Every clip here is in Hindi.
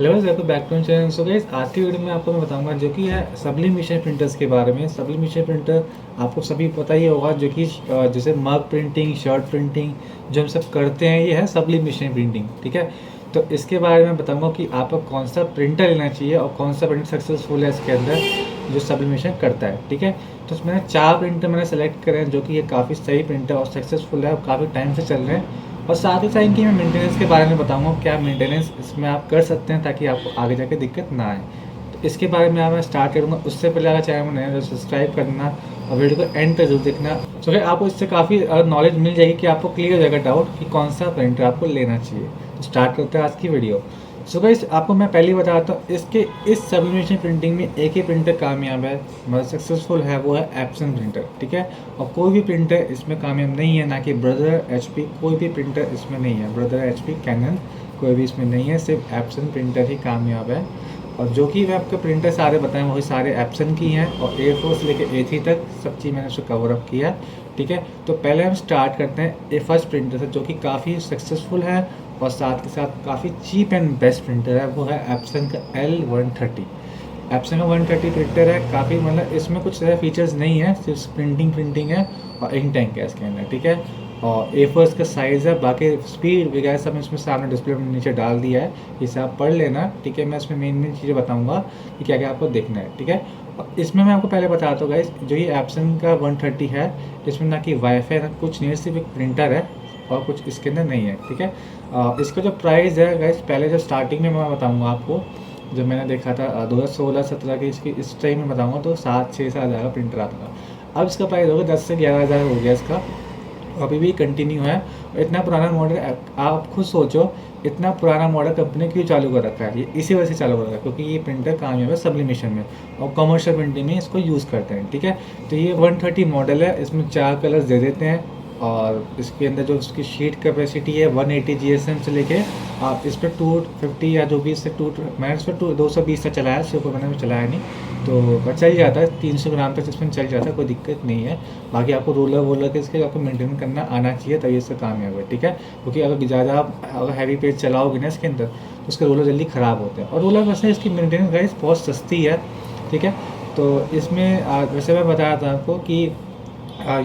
Hello welcome back to channel. So guys, आज की वीडियो में आपको मैं बताऊंगा जो कि है सब्लिमेशन प्रिंटर्स के बारे में। सब्लिमेशन प्रिंटर आपको सभी पता ही होगा, जो कि जैसे मग प्रिंटिंग, शर्ट प्रिंटिंग जो हम सब करते हैं, ये है सब्लिमेशन प्रिंटिंग। ठीक है, तो इसके बारे में बताऊंगा कि आपको कौन सा प्रिंटर लेना चाहिए और कौन सा प्रिंटर सक्सेसफुल है इसके अंदर जो सब्लिमेशन करता है। ठीक है, तो मैंने 4 प्रिंटर सेलेक्ट करे हैं जो कि ये काफ़ी सही प्रिंटर और सक्सेसफुल है और काफ़ी टाइम से चल रहे हैं। और साथ ही साथ इनकी मैं मेंटेनेंस के बारे में बताऊंगा, क्या मेंटेनेंस इसमें आप कर सकते हैं ताकि आपको आगे जाके दिक्कत ना आए। तो इसके बारे में मैं स्टार्ट करूँगा। उससे पहले अगर चैनल में नया तो सब्सक्राइब करना और वीडियो को एंड तक जरूर देखना। तो फिर आपको इससे काफ़ी नॉलेज मिल जाएगी कि आपको क्लियर हो जाएगा डाउट कि कौन सा प्रिंटर आपको लेना चाहिए। तो स्टार्ट करते हैं आज की वीडियो। सो गाइस, आपको मैं पहले बताता हूँ इसके इस सब्लिमेशन प्रिंटिंग में एक ही प्रिंटर कामयाब है, मतलब सक्सेसफुल है, वो है एप्सन प्रिंटर। ठीक है, और कोई भी प्रिंटर इसमें कामयाब नहीं है, ना कि ब्रदर एचपी, कोई भी प्रिंटर इसमें नहीं है। ब्रदर एचपी, कैनन कोई भी इसमें नहीं है, सिर्फ एप्सन प्रिंटर ही कामयाब है। और जो कि मैं आपके प्रिंटर सारे बताएं वही सारे एप्सन की हैं और A4 से लेकर A3 तक सब चीज़ मैंने उसको कवर अप किया। ठीक है, तो पहले हम स्टार्ट करते हैं ए फर्स्ट प्रिंटर से, जो कि काफ़ी सक्सेसफुल है और साथ के साथ काफ़ी चीप एंड बेस्ट प्रिंटर है। वो है एप्सन का L130। एप्सन का 130 प्रिंटर है, काफ़ी मतलब इसमें कुछ ज़्यादा फीचर्स नहीं है, सिर्फ प्रिंटिंग है और इंक टैंक है इसके अंदर। ठीक है, और A4 का साइज़ है, बाकी स्पीड वगैरह सब इसमें सामने डिस्प्ले में नीचे डाल दिया है, इसे आप पढ़ लेना। ठीक है, मैं इसमें मेन चीज़ें बताऊँगा कि क्या क्या आपको देखना है। ठीक है, और इसमें मैं आपको पहले बताता हूँ गाइस, जो ये एप्सन का 130 है, इसमें ना कि वाईफाई ना कुछ नहीं है, सिर्फ एक प्रिंटर है और कुछ इसके अंदर नहीं है। ठीक है, इसका जो प्राइस है गाइस, पहले जो स्टार्टिंग में मैं बताऊंगा आपको, जब मैंने देखा था 2016-17 की इसकी इस टाइम में बताऊंगा तो 7-6 हज़ार का प्रिंटर आता था। अब इसका प्राइस होगा 10 से 11 हज़ार हो गया इसका, अभी भी कंटिन्यू है। और इतना पुराना मॉडल आप खुद सोचो, इतना पुराना मॉडल कंपनी क्यों चालू कर रखा है? ये इसी वजह से चालू कर रखा है क्योंकि ये प्रिंटर कामयाब है सब्लिमेशन में और कमर्शियल प्रिंटिंग में इसको यूज़ करते हैं। ठीक है, तो ये 130 मॉडल है, इसमें 4 कलर्स दे देते हैं और इसके अंदर जो उसकी शीट कैपेसिटी है 180 GSM से लेके आप इस पर 250 या जो भी इससे मैंने इस पर 220 तक चलाया, सिर्फ मैंने चलाया नहीं तो चल जाता है, 300 ग्राम तक इसमें चल जाता है, कोई दिक्कत नहीं है। बाकी आपको रोलर वोलर के इसके आपको मेंटेन करना आना चाहिए तभी इससे कामयाब है। ठीक है, क्योंकि अगर ज़्यादा अगर हैवी पेज चलाओगे ना इसके अंदर तो उसके रोलर जल्दी ख़राब होते हैं। और रोलर वैसे इसकी मेंटेनेंस गाइस बहुत सस्ती है। ठीक है, तो इसमें वैसे मैं बताया था आपको कि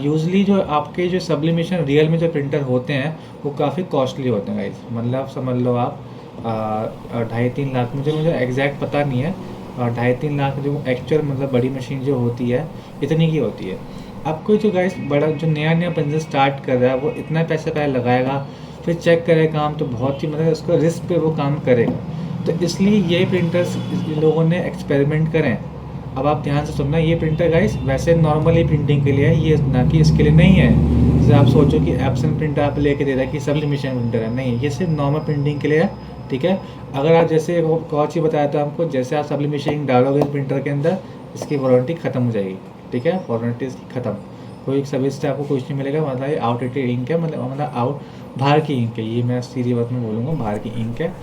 यूजली जो आपके जो सब्लिमेशन रियल में जो प्रिंटर होते हैं वो काफ़ी कॉस्टली होते हैं गाइस, मतलब समझ लो आप 2.5-3 लाख, मुझे एग्जैक्ट पता नहीं है, 2.5-3 लाख जो एक्चुअल मतलब बड़ी मशीन जो होती है इतनी की होती है। आपको जो गाइस बड़ा जो नया प्रिंटर स्टार्ट कर रहा है वो इतना पैसा पहले लगाएगा, फिर चेक करेगा काम तो बहुत ही मतलब उसको रिस्क पे वो काम करेगा। तो इसलिए ये प्रिंटर्स लोगों ने एक्सपेरिमेंट करें। अब आप ध्यान से सुनना, ये प्रिंटर गाइस वैसे नॉर्मली प्रिंटिंग के लिए है, ये ना कि इसके लिए नहीं है। जैसे आप सोचो कि एप्सन प्रिंटर आप लेके दे रहा है कि सब्लिमेशन प्रिंटर है, नहीं, ये सिर्फ नॉर्मल प्रिंटिंग के लिए है। ठीक है, अगर आप जैसे और चीज़ बताया था आपको, जैसे आप सब्लिमेशन डालोगे प्रिंटर के अंदर इसकी वारंटी ख़त्म हो जाएगी। ठीक है, वारंटी इसकी ख़त्म, कोई सर्विस से आपको कुछ नहीं मिलेगा, मतलब ये आउटडेटेड इंक है, मतलब आउट बाहर की इंक है, ये मैं सीधी बात में बोलूँगा, बाहर की इंक है,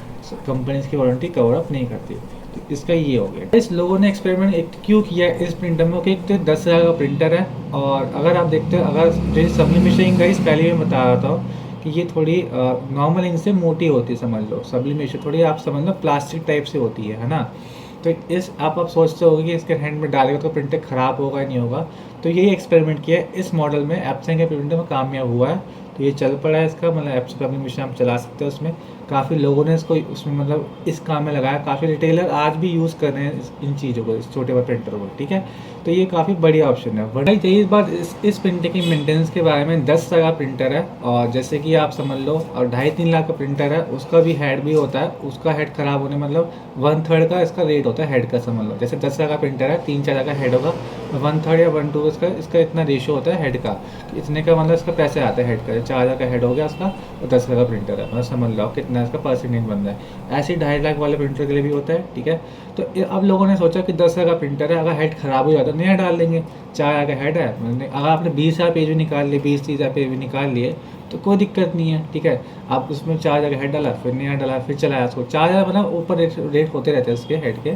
कंपनी इसकी वारंटी कवर अप नहीं करती। तो इसका ये हो गया। इस लोगों ने एक्सपेरिमेंट क्यों किया इस प्रिंटर में, कि 10,000 का प्रिंटर है और अगर आप देखते हो, अगर जैसे सब्लिमेशन का इस पहले भी बता रहा था कि ये थोड़ी नॉर्मल इंक से मोटी होती है, समझ लो सब्लिमेशन थोड़ी आप समझ लो प्लास्टिक टाइप से होती है ना। तो इस आप सोचते होगे कि इसके हैंड में डालेगा तो प्रिंटर ख़राब होगा या नहीं होगा, तो यही एक्सपेरिमेंट किया है इस मॉडल में, एप्सन के प्रिंटर में कामयाब हुआ है। तो ये चल पड़ा है इसका, मतलब एप्सन का एप्लीकेशन आप चला सकते हो उसमें। काफ़ी लोगों ने इसको उसमें मतलब इस काम में लगाया, काफ़ी रिटेलर आज भी यूज़ कर रहे हैं इन चीज़ों को, इस छोटे बड़े प्रिंटर को। ठीक है, तो ये काफ़ी बढ़िया ऑप्शन है। बट यही बात इस प्रिंटर की मेंटेनेंस के बारे में, 10 का प्रिंटर है और जैसे कि आप समझ लो, और 2.5-3 लाख का प्रिंटर है, उसका भी हेड भी होता है, उसका हेड ख़राब होने मतलब 1/3 का इसका रेट होता है हेड का, समझ लो। जैसे 10 का प्रिंटर है, 3-4 का हेड होगा, 1/3 या 1/2 इसका इतना रेशियो होता है हेड का, इतने का मतलब इसका पैसे आता है हेड का। 4,000 का हेड हो गया उसका और 10 का प्रिंटर है, मतलब समझ लो कितना इसका परसेंटेज बन रहा है। ऐसे 2.5 लाख वाले प्रिंटर के लिए भी होता है। ठीक है, तो अब लोगों ने सोचा कि 10,000 का प्रिंटर है, अगर हेड ख़राब हो जाता है नया डाल देंगे। 4,000 का हेड है, अगर आपने 20,000 पेज भी निकाल लिए, 20-30,000 पेज भी निकाल लिए तो कोई दिक्कत नहीं है। ठीक है, आप उसमें 4,000 का हेड डाला, फिर नया डाला, फिर चलाया उसको, 4,000 मतलब ऊपर रेट होते रहते हैं उसके हेड के।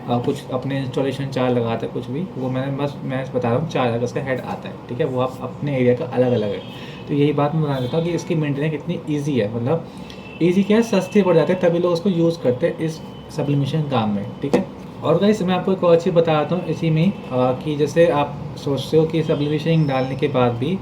कुछ अपने इंस्टॉलेशन चार्ज लगाते हैं कुछ भी, वो मैं बता रहा हूँ, 4,000 का उसका हेड आता है। ठीक है, वो आप अपने एरिया का अलग अलग है। तो यही बात मैं बता देता हूँ कि इसकी मेंटेनेंस कितनी ईजी है, मतलब ईजी क्या है, सस्ते पड़ जाते हैं तभी लोग उसको यूज़ करते हैं। इस सब्लिमेशन काम में, ठीक है। और गाइस मैं आपको एक और चीज़ बताता हूँ इसी में कि जैसे आप सोचते हो कि सब्लिमेशन डालने के बाद भी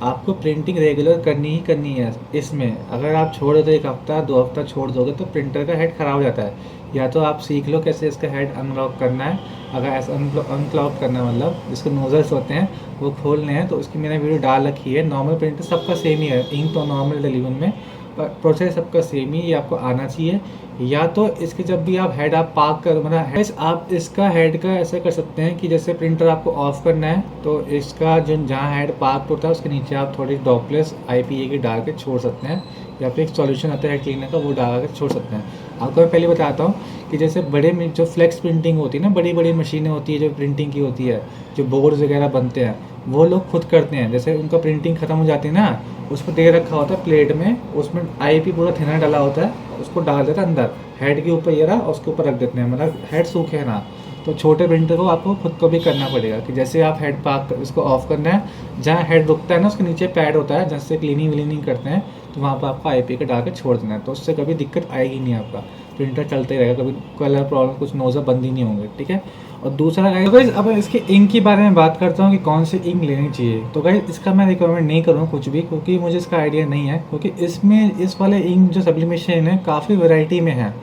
आपको प्रिंटिंग रेगुलर करनी ही करनी है। इसमें अगर आप छोड़ दो, 1 हफ्ता 2 हफ्ता छोड़ दोगे तो प्रिंटर का हेड ख़राब हो जाता है। या तो आप सीख लो कैसे इसका हेड अनलॉक करना है। अगर ऐसा अनक्लॉक करना है, मतलब जिसके नोजल्स होते हैं वो खोलने हैं, तो उसकी मैंने वीडियो डाल रखी है। नॉर्मल प्रिंटर सबका सेम ही है, इंक तो नॉर्मल डली उनमें, पर प्रोसेस सबका सेम ही, ये आपको आना चाहिए। या तो इसके जब भी आप हेड आप पार्क कर, मतलब आप इसका हेड का ऐसा कर सकते हैं कि जैसे प्रिंटर आपको ऑफ करना है तो इसका जो जहाँ हेड पार्क होता है उसके नीचे आप थोड़ी ड्रॉपलेट्स IPA की डाल के छोड़ सकते हैं, या फिर एक सॉल्यूशन आता है हेड क्लीनर का, वो डाल के छोड़ सकते हैं। आपको मैं पहले बताता हूँ कि जैसे बड़े में जो फ्लेक्स प्रिंटिंग होती है ना, बड़ी बड़ी मशीनें होती है जो प्रिंटिंग की होती है, जो बोर्ड्स वगैरह बनते हैं, वो लोग खुद करते हैं। जैसे उनका प्रिंटिंग ख़त्म हो जाती है ना, उसको दे रखा होता है प्लेट में, उसमें IP पूरा थिनर डाला होता है, उसको डाल देता है अंदर हेड के ऊपर, ये रहा, और उसके ऊपर रख देते हैं, मतलब हेड सूखे ना। तो छोटे प्रिंटर को आपको खुद को भी करना पड़ेगा कि जैसे आप हेड पार्क इसको ऑफ करना है, जहाँ हेड रुकता है ना उसके नीचे पैड होता है, जैसे क्लीनिंग विलीनिंग करते हैं, तो वहाँ पर आपको IP का डाल के छोड़ देना है, तो उससे कभी दिक्कत आएगी नहीं, आपका प्रिंटर चलते ही रहेगा, कभी कलर प्रॉब्लम कुछ नोज़र बंद ही नहीं होंगे, ठीक है। और दूसरा गाइस, अब इसके इंक के बारे में बात करता हूँ कि कौन सी इंक लेनी चाहिए। तो गाइस इसका मैं रिकमेंड नहीं करूँगा कुछ भी, क्योंकि मुझे इसका आइडिया नहीं है, क्योंकि इसमें इस वाले इंक जो सब्लिमेशन है काफ़ी वैरायटी में है,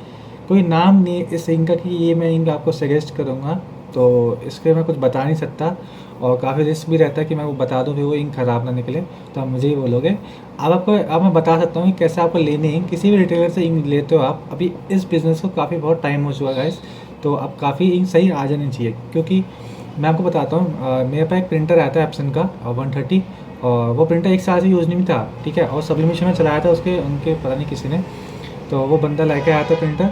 कोई नाम नहीं है इस इंक का कि ये मैं इंक आपको सजेस्ट करूँगा, तो इसके मैं कुछ बता नहीं सकता, और काफ़ी रिस्क भी रहता है कि मैं वो बता दूँ फिर वो इंक ख़राब ना निकले, तो आप मुझे ही बोलोगे। अब मैं बता सकता हूँ कि कैसे आपको लेनी है। किसी भी रिटेलर से इंक लेते हो आप, अभी इस बिज़नेस को काफ़ी बहुत टाइम हो चुका है गाइस, तो अब काफ़ी इंक सही आ जानी चाहिए। क्योंकि मैं आपको बताता हूँ, मेरे पास एक प्रिंटर आता है एप्सन का 130, और वो प्रिंटर 1 साल से यूज़ नहीं था, ठीक है। और सब्लिमेशन में चलाया था उनके पता नहीं किसी ने, तो वो बंदा लेके आया था प्रिंटर,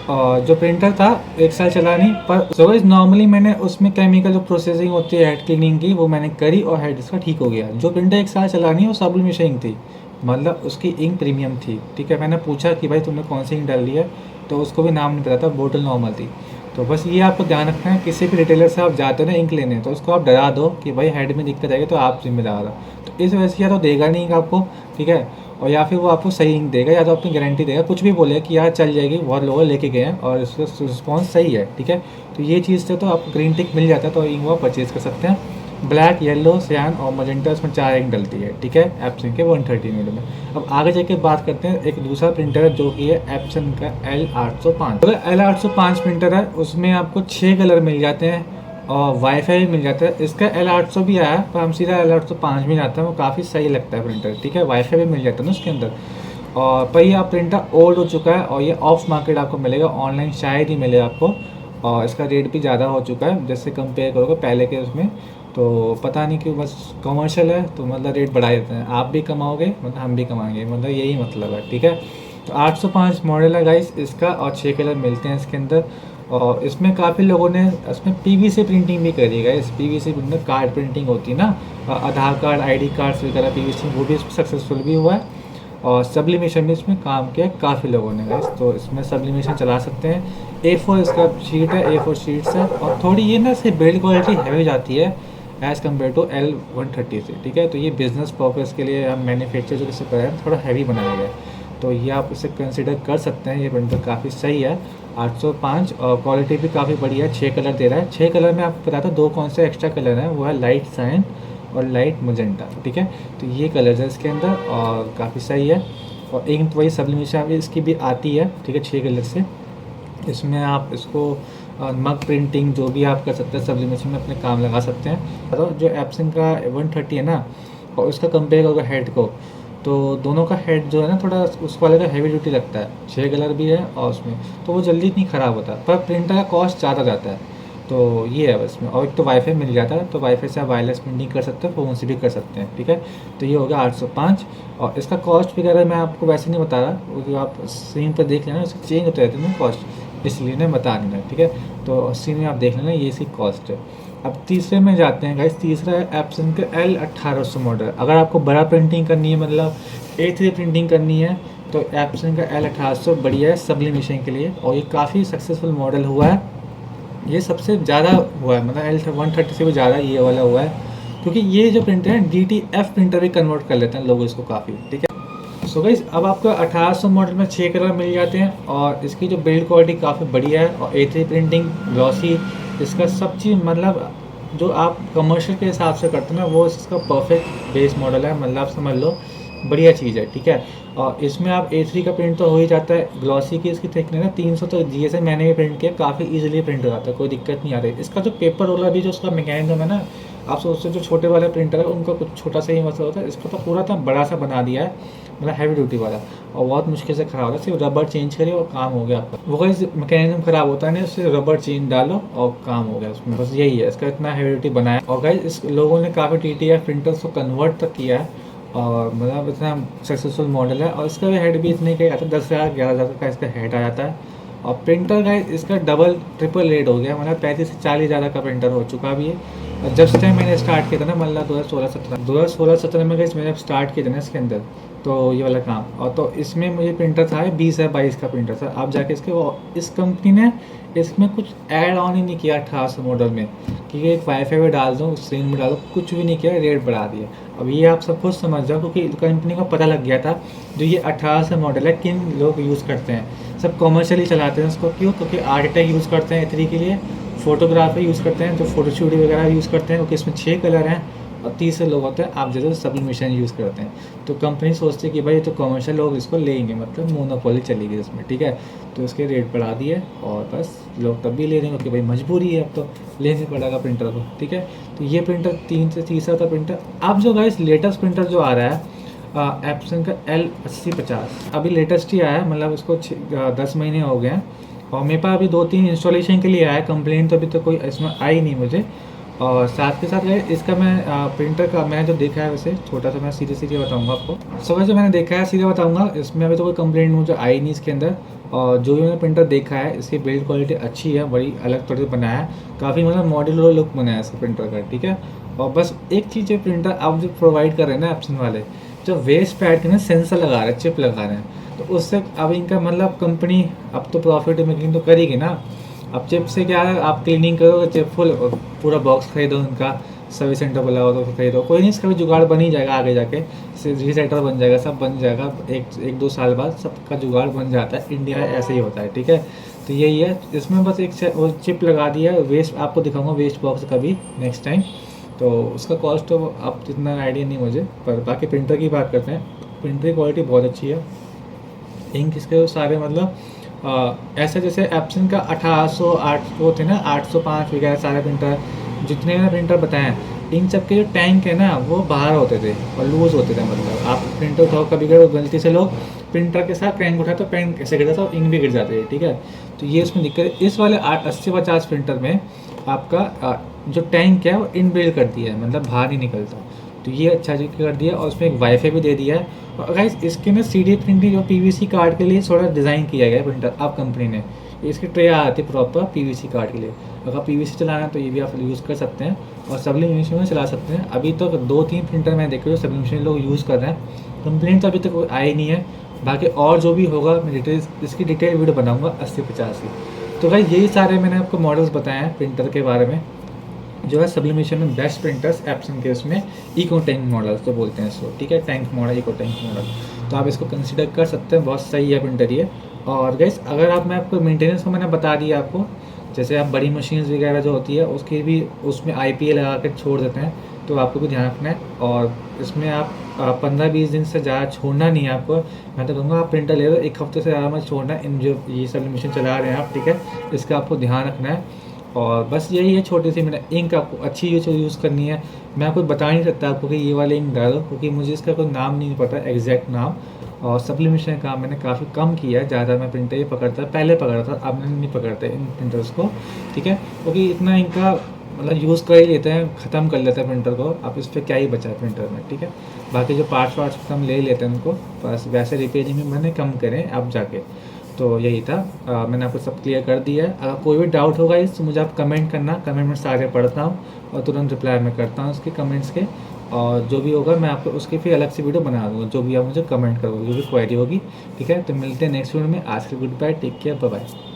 और जो प्रिंटर था 1 साल चला नहीं। पर सो गाइस नॉर्मली मैंने उसमें केमिकल जो प्रोसेसिंग होती है हेड क्लीनिंग की, वो मैंने करी और हेड इसका ठीक हो गया। जो प्रिंटर 1 साल चला नहीं वो सब्लिमेशन इंक थी, मतलब उसकी इंक प्रीमियम थी, ठीक है। मैंने पूछा कि भाई तुमने कौन सी इंक डाल ली है, तो उसको भी नाम नहीं पता था, बोतल नॉर्मल थी। तो बस ये आपको ध्यान रखना है, किसी भी रिटेलर से आप जाते हो ना इंक लेने, तो उसको आप डरा दो कि भाई हेड में दिक्कत आएगी तो आप जिम्मेदार हो। तो इस वजह से या तो देगा नहीं इंक आपको, ठीक है, और या फिर वो आपको सही इंक देगा, या तो अपनी गारंटी देगा, कुछ भी बोले कि यार चल जाएगी, बहुत लोग लेके गए हैं और इसका रिस्पॉन्स सही है, ठीक है। तो ये चीज़ से तो आपको ग्रीन टिक मिल जाता है, तो इंक वो परचेज़ कर सकते हैं। ब्लैक, येलो, सियान और मजेंटा इसमें 4 इंक डलती है, ठीक है, एप्सन के 130 मीटर में। अब आगे जाके बात करते हैं एक दूसरा प्रिंटर है जो कि है एप्सन का L805। अगर L805 प्रिंटर है उसमें आपको 6 कलर मिल जाते हैं और वाईफाई भी मिल जाता है। इसका L800 भी आया, पर हम सीधा L805 में जाता है, वो काफ़ी सही लगता है प्रिंटर, ठीक है। वाईफाई भी मिल जाता है ना उसके अंदर। और पर ये आप प्रिंटर ओल्ड हो चुका है और ये ऑफ मार्केट आपको मिलेगा, ऑनलाइन शायद ही मिले आपको, और इसका रेट भी ज़्यादा हो चुका है जैसे कंपेयर करोगे पहले के उसमें। तो पता नहीं क्यों, बस कमर्शियल है तो मतलब रेट बढ़ा देते हैं, आप भी कमाओगे मतलब हम भी कमाएंगे, मतलब यही मतलब है, ठीक है। तो 805 मॉडल है गाइस इसका, और 6 कलर मिलते हैं इसके अंदर। और इसमें काफ़ी लोगों ने इसमें PVC प्रिंटिंग भी करी है। इस PVC प्रिंटिंग कार्ड प्रिंटिंग होती है ना, आधार कार्ड ID कार्ड्स वगैरह PVC, वो भी इसमें सक्सेसफुल भी हुआ है। और सब्लिमेशन में इसमें काम किया काफ़ी लोगों ने गाइस, तो इसमें सब्लिमेशन चला सकते हैं। A4 इसका शीट है, A4 शीट्स है, और थोड़ी ये ना इसकी बिल्ड क्वालिटी हैवी जाती है एज़ कम्पेयर टू L130 से, ठीक है। तो ये बिज़नेस पर्पज़ के लिए हम मैन्युफैक्चर जो इसे कराए थोड़ा हैवी बनाया गया है, तो ये आप इसे कंसिडर कर सकते हैं। ये प्रिंटर काफ़ी सही है 805, और क्वालिटी भी काफ़ी बढ़िया है। 6 कलर दे रहा है। 6 कलर में आपको बताता हूँ 2 कौन से एक्स्ट्रा कलर हैं, वो है लाइट साइन और लाइट मजेंटा, ठीक है। तो ये कलर है इसके अंदर और काफ़ी सही है। और इंक वही सब्लिमेशन इसकी भी आती है, ठीक है, 6 कलर से। इसमें आप इसको मग प्रिंटिंग जो भी आप कर सकते हैं सब्लिमेशन में अपने काम लगा सकते हैं। तो जो एप्सन का 130 है ना, और उसका कंपेयर करोगे हेड को, तो दोनों का हेड जो है ना थोड़ा उस वाले का हैवी ड्यूटी लगता है। 6 कलर भी है और उसमें तो वो जल्दी नहीं ख़राब होता, पर प्रिंटर का कॉस्ट ज़्यादा जाता है। तो ये है इसमें। और एक तो वाईफाई मिल जाता है, तो वाईफाई से आप वायरलेस प्रिंटिंग कर सकते हैं, फ़ोन से भी कर सकते हैं, ठीक है। तो ये हो गया 805। और इसका कॉस्ट वगैरह मैं आपको वैसे नहीं बता रहा, क्योंकि आप स्क्रीन पर देख लेना, उसका चेंज होते रहते हैं ना कॉस्ट, इसलिए मैं बता नहीं रहा, ठीक है। तो स्क्रीन में आप देख लेना ये इसकी कॉस्ट है। अब तीसरे में जाते हैं गाइस। तीसरा है एप्सन के L1800 मॉडल। अगर आपको बड़ा प्रिंटिंग करनी है, मतलब A3 प्रिंटिंग करनी है, तो एप्सन का L1800 बढ़िया है सब्लिमेशन के लिए, और ये काफ़ी सक्सेसफुल मॉडल हुआ है। ये सबसे ज़्यादा हुआ है, मतलब L130 से भी ज़्यादा ये वाला हुआ है, क्योंकि ये जो प्रिंटर है DTF प्रिंटर भी कन्वर्ट कर लेते हैं लोग इसको काफ़ी, ठीक है। सो गाइस अब आपका 1800 मॉडल में 6 कलर मिल जाते हैं और इसकी जो बिल्ड क्वालिटी काफ़ी बढ़िया है और A3 प्रिंटिंग ग्लॉसी इसका सब चीज़ मतलब जो आप कमर्शियल के हिसाब से करते हैं ना वो इसका परफेक्ट बेस मॉडल है, मतलब आप समझ लो बढ़िया चीज़ है, ठीक है। और इसमें आप A3 का प्रिंट तो हो ही जाता है, ग्लॉसी की इसकी थिकनेस है 300 तो जैसे मैंने भी प्रिंट किया काफ़ी इजीली प्रिंट हो जाता है, कोई दिक्कत नहीं आ रही। इसका जो पेपर रोलर भी जो उसका मैकेनिज्म है ना, आप सोचते हो जो छोटे वाले प्रिंटर है उनका कुछ छोटा सा ही मसला होता है, इसका तो पूरा था बड़ा सा बना दिया है, मतलब हैवी ड्यूटी वाला, और बहुत मुश्किल से ख़राब होता है। सिर्फ रबर चेंज करिए और काम हो गया आपका। वो इस मैकेनिज्म ख़राब होता है नहीं, उससे रबर चेंज डालो और काम हो गया उसमें, बस यही है इसका इतना हैवी ड्यूटी बनाया। और गाइस इस लोगों ने काफ़ी TTI प्रिंटर्स को कन्वर्ट तक किया है और मतलब इतना सक्सेसफुल मॉडल है। और इसका भी हेड भी इतने का आता है, 10,000 11,000 का इसका हेड आ जाता है। और प्रिंटर का इसका डबल ट्रिपल रेट हो गया, मतलब 35 से 40,000 का प्रिंटर हो चुका भी है। और जब से मैंने स्टार्ट किया था ना, मतलब 2016-17 में गाइस मैंने स्टार्ट किया था ना इसके अंदर तो ये वाला काम, और तो इसमें मुझे प्रिंटर था 20x22 का प्रिंटर था। अब जाके इसके वो इस कंपनी ने इसमें कुछ ऐड ऑन ही नहीं किया 1800 मॉडल में कि एक वाईफाई में डाल दो, स्क्रीन में डालो, कुछ भी नहीं किया, रेट बढ़ा दिया। अब ये आप सब कुछ समझ जाओ क्योंकि कंपनी को पता लग गया था जो ये 1800 मॉडल है किन लोग यूज़ करते हैं, सब कॉमर्शियली चलाते हैं उसको। क्यों? क्योंकि आर्किटेक्ट यूज़ करते हैं A3 के लिए, फोटोग्राफी यूज़ करते हैं, जो फोटोशूट वगैरह यूज़ करते हैं क्योंकि इसमें 6 कलर हैं, और 30 लोग होते हैं आप जैसे सब्लिमेशन यूज़ करते हैं। तो कंपनी सोचती है कि भाई ये तो कमर्शियल लोग इसको लेंगे, मतलब मोनोपोली चलेगी इसमें, ठीक है। तो इसके रेट बढ़ा दिए और बस लोग तब भी ले रहे हैं क्योंकि भाई मजबूरी है, अब तो लेने पड़ेगा प्रिंटर को, ठीक है। तो ये प्रिंटर 3 से तीसरा था प्रिंटर। अब जो गाइस लेटेस्ट प्रिंटर जो आ रहा है एप्सन का L8050 अभी लेटेस्ट ही आया है, मतलब उसको 10 महीने हो गए हैं और मेरे पास अभी 2-3 इंस्टॉलेशन के लिए आया है। कंप्लेन तो अभी तो कोई इसमें आई नहीं मुझे। और साथ के साथ इसका मैं प्रिंटर का मैं जो देखा है वैसे छोटा सा मैं सीधे बताऊंगा आपको। सो वैसे मैंने देखा है सीधे बताऊंगा, इसमें अभी तो कोई कंप्लेंट मुझे आई नहीं इसके अंदर। और जो भी मैंने प्रिंटर देखा है इसकी बिल्ड क्वालिटी अच्छी है, बड़ी अलग तरह से बनाया है, काफ़ी मतलब मॉड्यूलर लुक बनाया है इसका प्रिंटर का, ठीक है। और बस एक चीज़ है, प्रिंटर आप जो प्रोवाइड कर रहे हैं ना एप्सन वाले, जो वेस्ट पैड के ना सेंसर लगा रहे हैं, चिप लगा रहे हैं, तो उससे अब इनका मतलब कंपनी अब तो प्रॉफिट मेकिंग तो करेगी ना। अब चिप से क्या है, आप क्लीनिंग करो चिप फुल, पूरा बॉक्स खरीदो उनका, सर्विस सेंटर बुलाओ तो खरीदो, कोई नहीं, इसका भी जुगाड़ बन ही जाएगा आगे जाके, रीसेटर बन जाएगा, सब बन जाएगा, एक 2 साल बाद सबका जुगाड़ बन जाता है। इंडिया ऐसे ही होता है, ठीक है। तो यही है, इसमें बस एक वो चिप लगा दिया है। वेस्ट आपको दिखाऊंगा वेस्ट बॉक्स कभी नेक्स्ट टाइम, तो उसका कॉस्ट तो आप जितना आइडिया नहीं मुझे, पर बाकी प्रिंटर की बात करते हैं। प्रिंटर की क्वालिटी बहुत अच्छी है, इंक इसके सारे मतलब ऐसा जैसे एप्सन का 1800 800 थे ना, 805 वगैरह सारे प्रिंटर जितने मैंने प्रिंटर बताए हैं, इन सब के जो टैंक है ना वो बाहर होते थे और लूज़ होते थे। मतलब आप प्रिंटर उठाओ कभी कभी गलती से लोग प्रिंटर के साथ पेन उठाते तो पेन कैसे गिरता था और इंक भी गिर जाती है, ठीक है। तो ये इसमें दिक्कत है। इस वाले 8050 प्रिंटर में आपका जो टैंक है वो इनबिल्ट कर दिया है, मतलब बाहर नहीं निकलता, तो ये अच्छा कर दिया। और उसमें एक वाईफाई भी दे दिया है। और गाइस इसके ना CD प्रिंटिंग जो PVC कार्ड के लिए थोड़ा डिज़ाइन किया गया है प्रिंटर आप कंपनी ने, इसकी ट्रे आती है प्रॉपर PVC कार्ड के लिए। अगर PVC चलाना है तो ये भी आप यूज़ कर सकते हैं और सब्लिमेशन में चला सकते हैं। अभी तक 2-3 प्रिंटर मैं देख रहा हूँ सब्लिमेशन लोग यूज़ कर रहे हैं, कंप्लेन तो अभी तक आई नहीं है। बाकी और जो भी होगा मैं इसकी डिटेल वीडियो बनाऊँगा 8050 की। तो भाई यही सारे मैंने आपको मॉडल्स बताए हैं प्रिंटर के बारे में, जो है सब्लिमेशन में बेस्ट प्रिंटर्स एप्सन के, उसमें इको टैंक मॉडल्स तो बोलते हैं इसको, ठीक है, tank model, eco tank model, तो आप इसको कंसिडर कर सकते हैं, बहुत सही है प्रिंटर ये। और गाइस अगर आप, मैं आपको मेंटेनेंस को मैंने बता दिया आपको, जैसे आप बड़ी मशीन्स वगैरह जो होती है उसकी भी उसमें IPA लगा कर छोड़ देते हैं, तो आपको भी ध्यान रखना है। और इसमें आप 15-20 दिन से ज़्यादा छोड़ना नहीं है आपको। मैं तो कहूँगा आप प्रिंटर ले लो, 1 हफ्ते से ज़्यादा मत छोड़ना है इन जो ये सब्लिमेशन चला रहे हैं आप, ठीक है, इसका आपको ध्यान रखना है। और बस यही है छोटी सी, मैंने इंक आपको अच्छी यूज़ करनी है। मैं आपको बता नहीं सकता आपको कि ये वाले इंक डालो, क्योंकि मुझे इसका कोई नाम नहीं पता एग्जैक्ट नाम। और सब्लिमेशन का काम मैंने काफ़ी कम किया है, ज़्यादा मैं प्रिंटर ये पकड़ता पहले पकड़ता था, अब मैंने नहीं पकड़ता इन प्रिंटर्स को, ठीक है, क्योंकि इतना इनका मतलब यूज़ कर ही लेते हैं, ख़त्म कर लेते हैं प्रिंटर को, अब इस पर क्या ही बचा है प्रिंटर में, ठीक है। बाकी जो पार्ट्स वार्ट्स हम ले लेते हैं उनको, बस वैसे रिपेयरिंग में मैंने कम करें अब जाके। तो यही था, मैंने आपको सब क्लियर कर दिया है। अगर कोई भी डाउट होगा इस तो मुझे आप कमेंट करना, कमेंट में सारे पढ़ता हूँ और तुरंत रिप्लाई मैं करता हूँ उसके कमेंट्स के। और जो भी होगा मैं आपको उसकी फिर अलग से वीडियो बना दूँगा, जो भी आप मुझे कमेंट करोगे, जो भी क्वेरी होगी, ठीक है। तो मिलते हैं नेक्स्ट वीडियो में। आज के good bye, take care, bye bye.